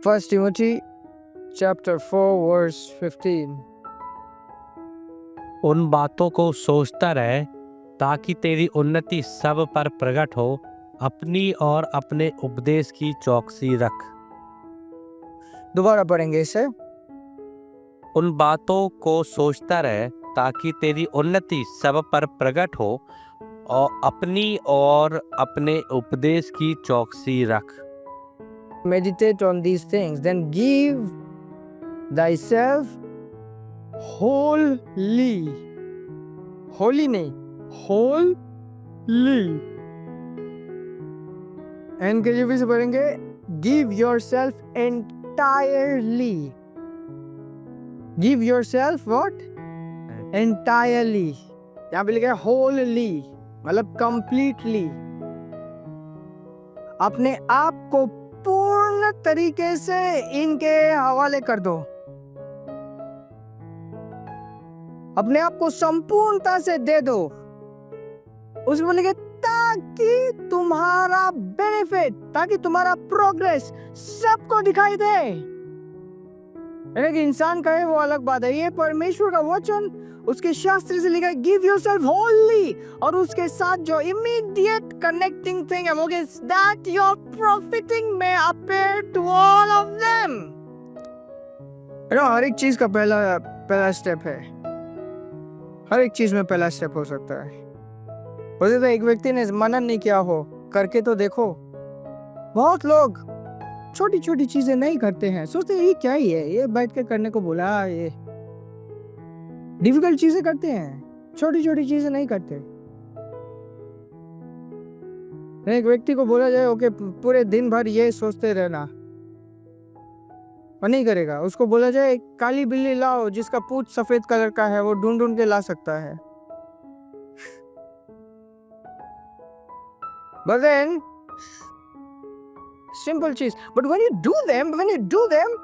1 Timothy chapter 4 verse 15. उन बातों को सोचता रहे ताकि तेरी उन्नति सब पर प्रकट हो, अपनी और अपने उपदेश की चौकसी रख। दोबारा पढ़ेंगे इसे। उन बातों को सोचता रहे ताकि तेरी उन्नति सब पर प्रकट हो और अपनी और अपने उपदेश की चौकसी रख। Meditate on these things, then give thyself wholly. Holy नहीं, wholly. NKJV से पढ़ेंगे give yourself entirely. Give yourself what? Entirely. यहाँ पे लिखा है wholly, मतलब completely. अपने आप को पूर्ण तरीके से इनके हवाले कर दो। अपने आप को संपूर्णता से दे दो। उसमें बोलेंगे ताकि तुम्हारा बेनिफिट, ताकि तुम्हारा प्रोग्रेस सबको दिखाई दे। कि इंसान कहे वो अलग बात है, ये परमेश्वर का वचन उसके शास्त्र से लिखा है गिव योरसेल्फ होली, और उसके साथ जो इमीडिएट कनेक्टिंग थिंग है वो दैट योर प्रॉफिटिंग में appear to all of them. हर एक चीज का पहला स्टेप है, हर एक चीज में पहला स्टेप हो सकता है। वैसे तो एक व्यक्ति ने मनन नहीं किया हो, करके तो देखो। बहुत लोग छोटी छोटी चीजें नहीं करते हैं, सोचते हैं ये क्या ही है, ये बैठ के करने को बोला, ये डिफिकल्ट चीजें करते हैं, छोटी छोटी चीजें नहीं करते। एक व्यक्ति को बोला जाए ओके पूरे दिन भर ये सोचते रहना, और नहीं करेगा। उसको बोला जाए काली बिल्ली लाओ जिसका पूंछ सफेद कलर का है, वो ढूंढ ढूंढ के ला सकता है। But then सिंपल चीज, but when you do them,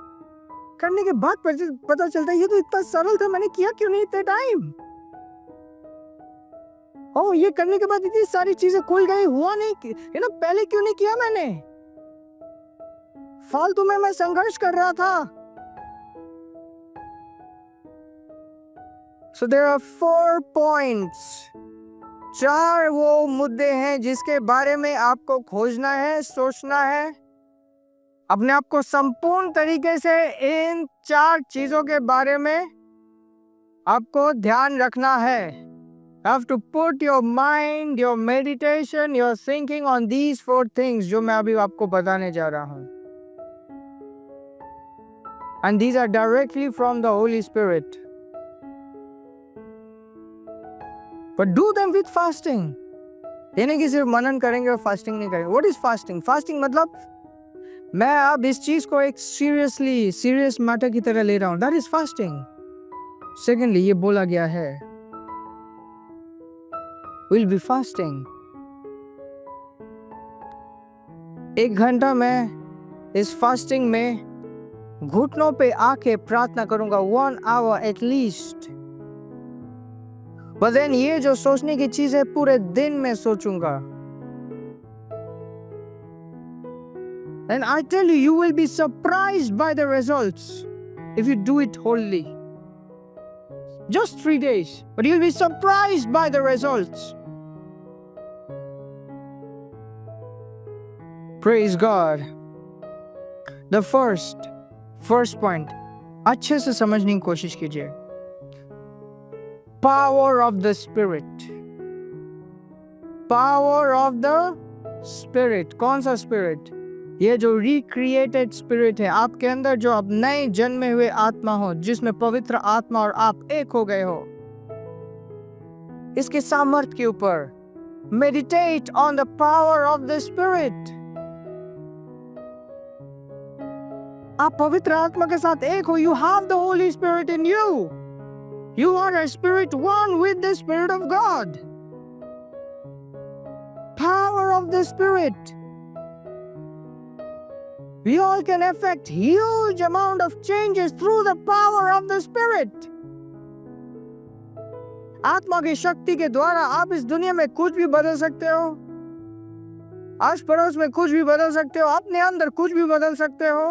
करने के बाद पता चलता है ये तो इतना सरल था, मैंने किया क्यों नहीं इतने टाइम। ये करने के बाद इतनी सारी चीजें खुल गई, हुआ नहीं, पहले क्यों नहीं किया मैंने। फालतू में मैं संघर्ष कर रहा था। So there are 4 points. 4 वो मुद्दे हैं जिसके बारे में आपको खोजना है, सोचना है। अपने आप को संपूर्ण तरीके से इन 4 चीजों के बारे में आपको ध्यान रखना है। You have to put your mind, your meditation, your thinking on these 4 things जो मैं अभी आपको बताने जा रहा हूँ। And these are directly from the Holy Spirit. But do them with fasting. ये नहीं कि सिर्फ मनन करेंगे और फास्टिंग नहीं करेंगे। What is fasting? Fasting मतलब मैं अब इस चीज को एक सीरियस मैटर की तरह ले रहा हूँ। That is fasting. Secondly, ये बोला गया है We'll be fasting. 1 घंटा मैं इस फास्टिंग में घुटनों पे आके प्रार्थना करूंगा, 1 hour at least. But then ये जो सोचने की चीज है पूरे दिन में सोचूंगा। And I tell you, you will be surprised by the results if you do it wholly. Just 3 days, but you'll be surprised by the results. Praise God. The first point, अच्छे से समझने की कोशिश कीजिए। Power of the Spirit. Power of the Spirit. कौन सा Spirit? ये जो रिक्रिएटेड स्पिरिट है आपके अंदर, जो अब नए जन्मे हुए आत्मा हो, जिसमें पवित्र आत्मा और आप एक हो गए हो, इसके सामर्थ्य के ऊपर meditate on the power of the spirit. आप पवित्र आत्मा के साथ एक हो। You have the holy spirit in you. You are a spirit one with the spirit of God. Power of the Spirit. We all can affect huge amount of changes through the power of the Spirit. आत्मा की शक्ति के द्वारा आप इस दुनिया में कुछ भी बदल सकते हो, आस पड़ोस में कुछ भी बदल सकते हो, अपने अंदर कुछ भी बदल सकते हो।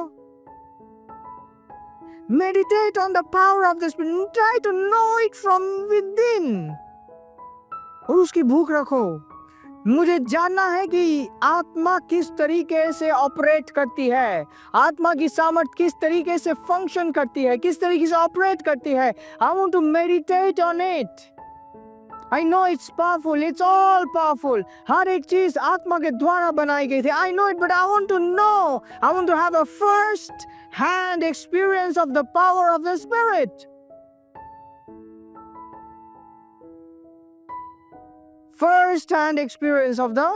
Meditate on the power of the Spirit. Try to know it from within. और उसकी भूख रखो. मुझे जानना है कि आत्मा किस तरीके से ऑपरेट करती है, आत्मा की सामर्थ किस तरीके से फंक्शन करती है, किस तरीके से ऑपरेट करती है. I want to meditate on it. I know it's powerful. It's all powerful. हर एक चीज आत्मा के द्वारा बनाई गई थी. I know it, but I want to know. I want to have a first-hand experience of the power of the Spirit. First-hand experience of the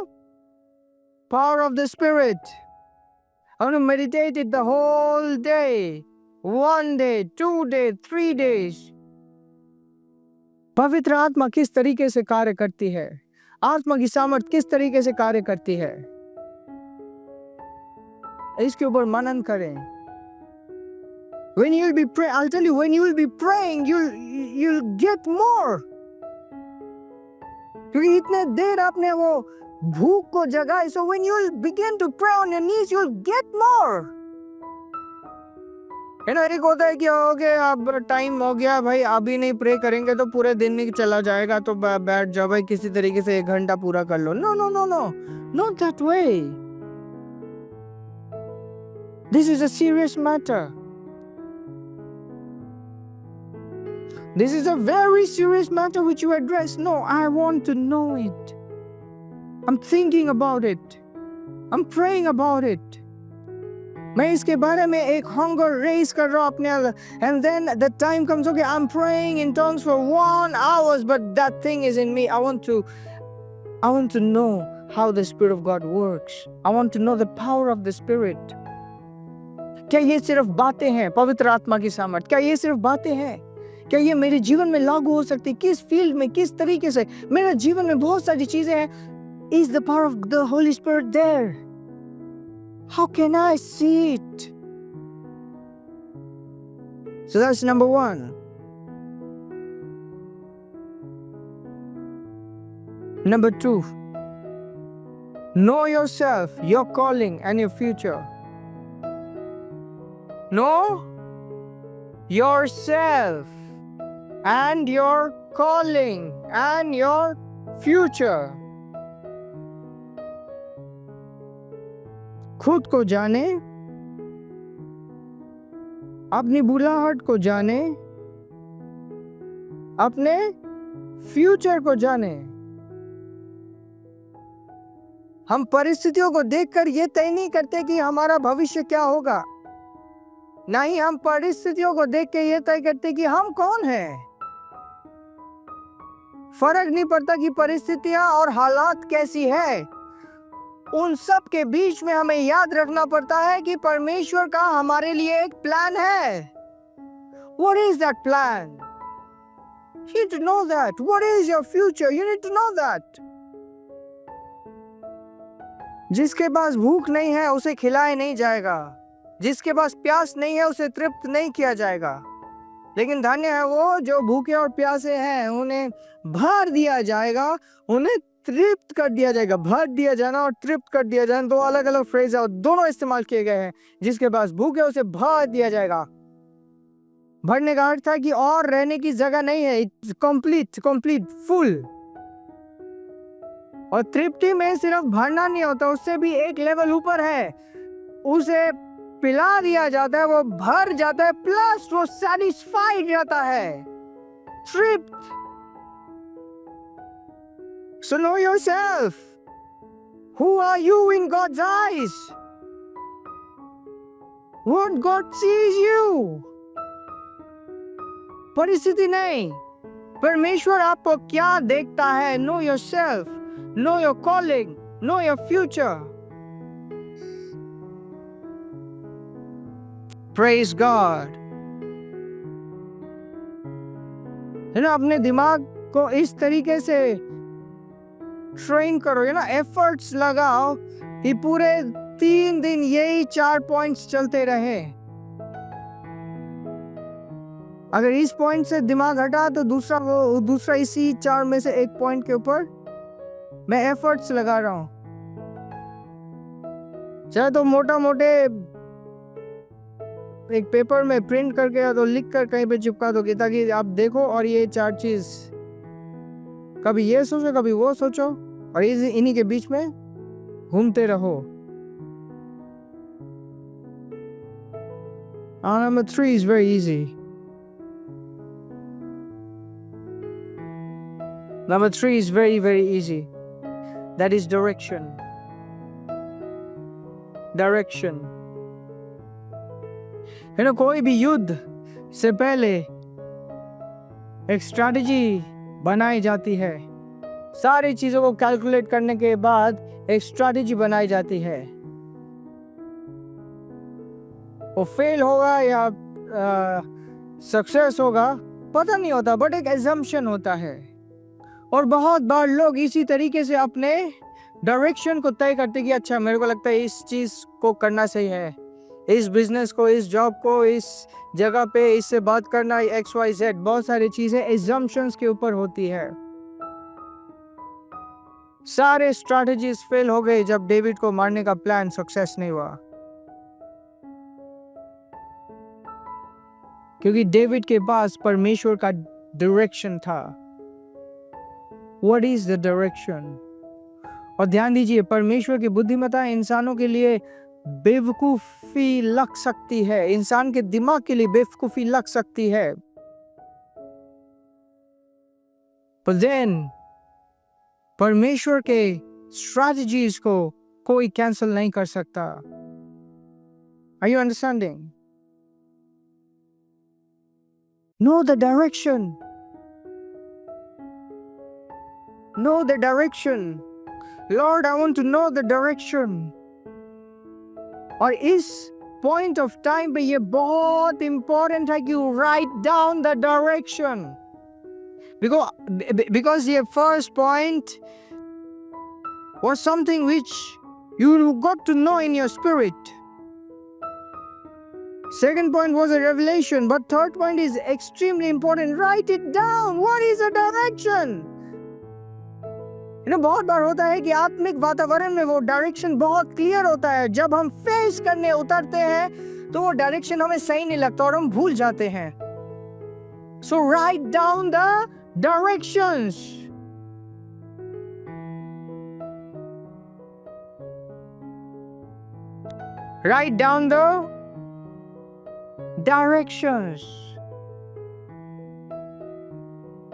power of the Spirit. I want to meditate it the whole day. 1 day, 2 days, 3 days. पवित्र आत्मा किस तरीके से कार्य करती है, आत्मा की सामर्थ किस तरीके से कार्य करती है, इसके ऊपर मनन करें. When you will be praying, I'll tell you, when you will be praying, you'll get more. क्योंकि इतने देर आपने वो भूख को जगाई. So when you will begin to pray on your knees, you'll get more. है ना, एक होता है कि ओके अब टाइम हो गया भाई, अभी नहीं प्रे करेंगे तो पूरे दिन नहीं चला जाएगा, तो बैठ जाओ भाई, किसी तरीके से 1 घंटा पूरा कर लो. No no no no, not that way. This is a serious matter. This is a very serious matter which you address. No, I want to know it. I'm thinking about it. I'm praying about it. मैं इसके बारे में एक hunger raise कर रहा हूँ अपने अंदर. And then the time comes, okay, I'm praying in tongues for 1 hour, but that thing is in me. I want to know how the Spirit of God works. I want to know the power of the Spirit. क्या ये सिर्फ बातें हैं, पवित्र आत्मा की सामर्थ? क्या ये सिर्फ बातें हैं? क्या ये मेरे जीवन में लागू हो सकती है? किस फील्ड में, किस तरीके से? मेरे जीवन में बहुत सारी चीजें हैं. Is the power of the Holy Spirit there? How can I see it? So that's number 1. Number 2, know yourself, your calling and your future. Know yourself and your calling and your future. खुद को जाने, अपनी बुलाहट को जाने, अपने future को जाने. हम परिस्थितियों को देखकर ये तय नहीं करते कि हमारा भविष्य क्या होगा. नहीं, हम परिस्थितियों को देख के ये तय करते कि हम कौन हैं. फर्क नहीं पड़ता कि परिस्थितियां और हालात कैसी है. उन सब के बीच में हमें याद रखना पड़ता है कि परमेश्वर का हमारे लिए एक प्लान है. What is that plan? You need to know that. What is your future? You need to know that. जिसके पास भूख नहीं है उसे खिलाया नहीं जाएगा, जिसके पास प्यास नहीं है उसे तृप्त नहीं किया जाएगा. लेकिन धन्य है वो जो भूखे और प्यासे हैं, उन्हें भर दिया जाएगा, उन्हें तृप्त कर दिया जाएगा. भर दिया जाना और तृप्त कर दिया जाना 2 अलग अलग फ्रेज है और दोनों इस्तेमाल किए गए हैं. जिसके पास भूख है उसे भर दिया जाएगा. भरने का अर्थ था कि और रहने की जगह नहीं है. It's complete full. और तृप्ति में सिर्फ भरना नहीं होता, उससे भी एक लेवल ऊपर है. उसे पिला दिया जाता है, वो भर जाता है, प्लस वो सैटिस्फाइड रहता है, तृप्त. So know yourself. Who are you in God's eyes? What God sees you. परिस्थिति नहीं, परमेश्वर आपको क्या देखता है. Know yourself. Know your calling. Know your future. Praise God. है ना, अपने दिमाग को इस तरीके से ट्रेन करो, है ना, एफर्ट्स लगाओ कि पूरे 3 दिन यही 4 पॉइंट्स चलते रहे. अगर इस पॉइंट से दिमाग हटा तो दूसरा इसी 4 में से एक पॉइंट के ऊपर मैं एफर्ट्स लगा रहा हूं. चाहे तो मोटा मोटे एक पेपर में प्रिंट करके या तो लिख कर कहीं पे चिपका दोगे ताकि आप देखो और ये 4 चीज कभी ये सोचो कभी वो सोचो और इन्हीं के बीच में घूमते रहो। Number 3 is very easy. Number 3 is very, very easy. That is direction. Direction. कोई भी युद्ध से पहले एक स्ट्रैटेजी बनाई जाती है। सारी चीजों को कैलकुलेट करने के बाद एक स्ट्रैटेजी बनाई जाती है। वो फेल होगा या सक्सेस होगा पता नहीं होता, बट एक एजम्पशन होता है। और बहुत बार लोग इसी तरीके से अपने डायरेक्शन को तय करते कि अच्छा मेरे को लगता है इस चीज को करना सही है, इस बिजनेस को, इस जॉब को, इस जगह पे इससे बात करना, XYZ बहुत सारी चीजें एजम्पशंस के ऊपर होती है। सारे स्ट्रैटेजीज फेल हो गए जब डेविड को मारने का प्लान सक्सेस नहीं हुआ, क्योंकि डेविड के पास परमेश्वर का डायरेक्शन था। What is the direction? और ध्यान दीजिए, परमेश्वर की बुद्धिमत्ता इंसानों के लिए बेवकूफी लग सकती है, इंसान के दिमाग के लिए बेवकूफी लग सकती है, पर then परमेश्वर के स्ट्रैटेजीज को कोई कैंसिल नहीं कर सकता। Are you understanding? Know the direction. Know the direction. Lord, I want to know the direction. और इस पॉइंट ऑफ टाइम पे ये बहुत इंपॉर्टेंट है कि you write down the direction, because ये first point was something which you got to know in your spirit. Second point was a revelation, but third point is extremely important. Write it down. What is the direction? बहुत बार होता है कि आत्मिक वातावरण में वो direction बहुत clear होता है, जब हम फेस करने उतरते हैं तो वो डायरेक्शन हमें सही नहीं लगता और हम भूल जाते हैं। So write down the directions. Write down the directions.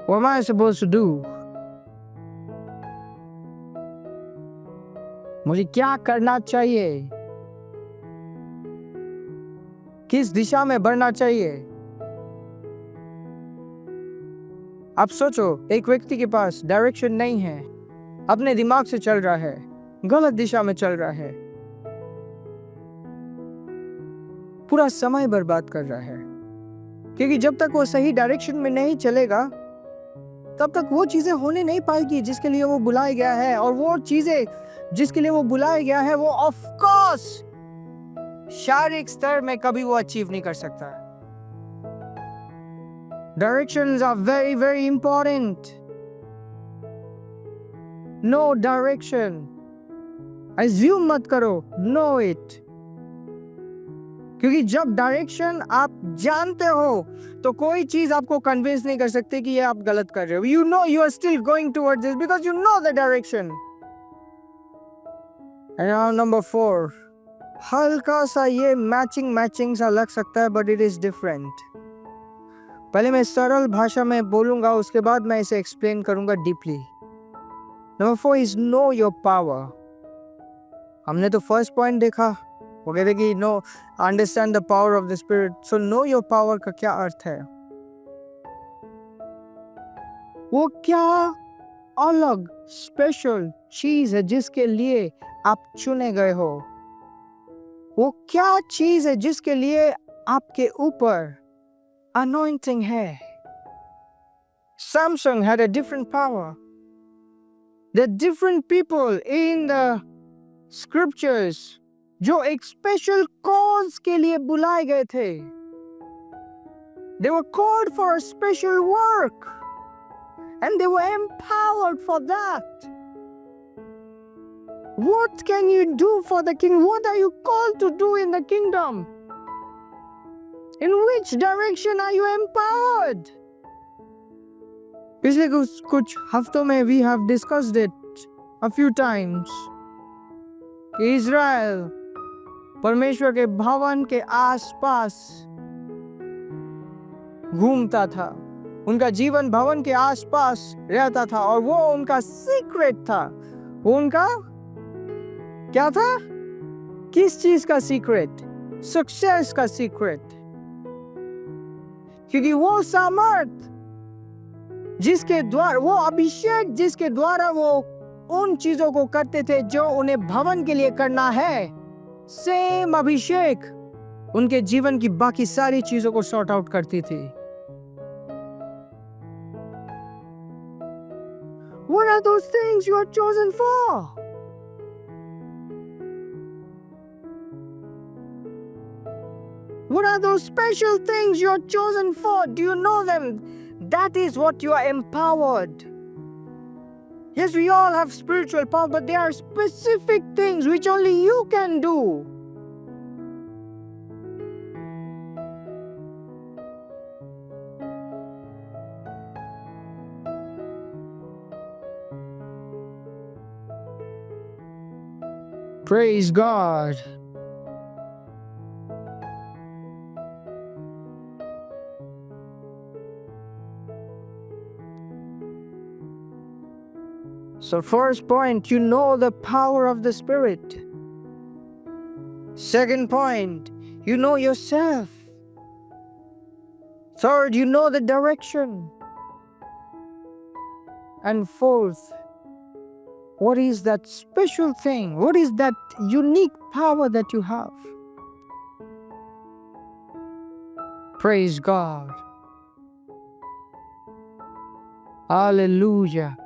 What am I supposed to do? मुझे क्या करना चाहिए, किस दिशा में बढ़ना चाहिए। आप सोचो, एक व्यक्ति के पास डायरेक्शन नहीं है, अपने दिमाग से चल रहा है, गलत दिशा में चल रहा है, पूरा समय बर्बाद कर रहा है, क्योंकि जब तक वो सही डायरेक्शन में नहीं चलेगा तब तक वो चीजें होने नहीं पाएगी जिसके लिए वो बुलाया गया है। और वो चीजें जिसके लिए वो बुलाया गया है वो ऑफ कोर्स शारीरिक स्तर में कभी वो अचीव नहीं कर सकता। Directions are very very important. No direction, assume मत करो, नो इट। क्योंकि जब डायरेक्शन आप जानते हो तो कोई चीज आपको कन्विंस नहीं कर सकती कि ये आप गलत कर रहे हो। You know you are still going towards this because you know the direction. And now number 4, हल्का सा ये मैचिंग सा लग सकता है, बट इट इज डिफरेंट। पहले मैं सरल भाषा में बोलूंगा, उसके बाद मैं इसे एक्सप्लेन करूंगा deeply. Number 4 is know your power. हमने तो फर्स्ट पॉइंट देखा, वो कहते कि no understand the power of the spirit. So know your power का क्या अर्थ है? वो क्या अलग स्पेशल चीज है जिसके लिए आप चुने गए हो? वो क्या चीज है जिसके लिए आपके ऊपर अनॉइंटिंग है? Samsung had a different power. The different people in the scriptures जो एक स्पेशल कॉज के लिए बुलाए गए थे। They were called for a special work and they were empowered for that. What can you do for the king? What are you called to do in the kingdom? In which direction are you empowered? पिछले कुछ हफ्तों में we have discussed it a few times कि Israel परमेश्वर के भवन के आसपास घूमता था, उनका जीवन भवन के आसपास रहता था और वो उनका सीक्रेट था। वो उनका क्या था? किस चीज का सीक्रेट? सक्सेस का सीक्रेट। क्योंकि वो सामर्थ जिसके द्वारा, वो अभिषेक जिसके द्वारा वो उन चीजों को करते थे जो उन्हें भवन के लिए करना है, सेम अभिषेक उनके जीवन की बाकी सारी चीजों को सॉर्ट आउट करती थी। What are those things you are chosen for? What are those special things you are chosen for? Do you know them? That is what you are empowered. Yes, we all have spiritual power, but there are specific things which only you can do. Praise God. So first point, you know the power of the Spirit. Second point, you know yourself. Third, you know the direction. And fourth, what is that special thing? What is that unique power that you have? Praise God. Hallelujah.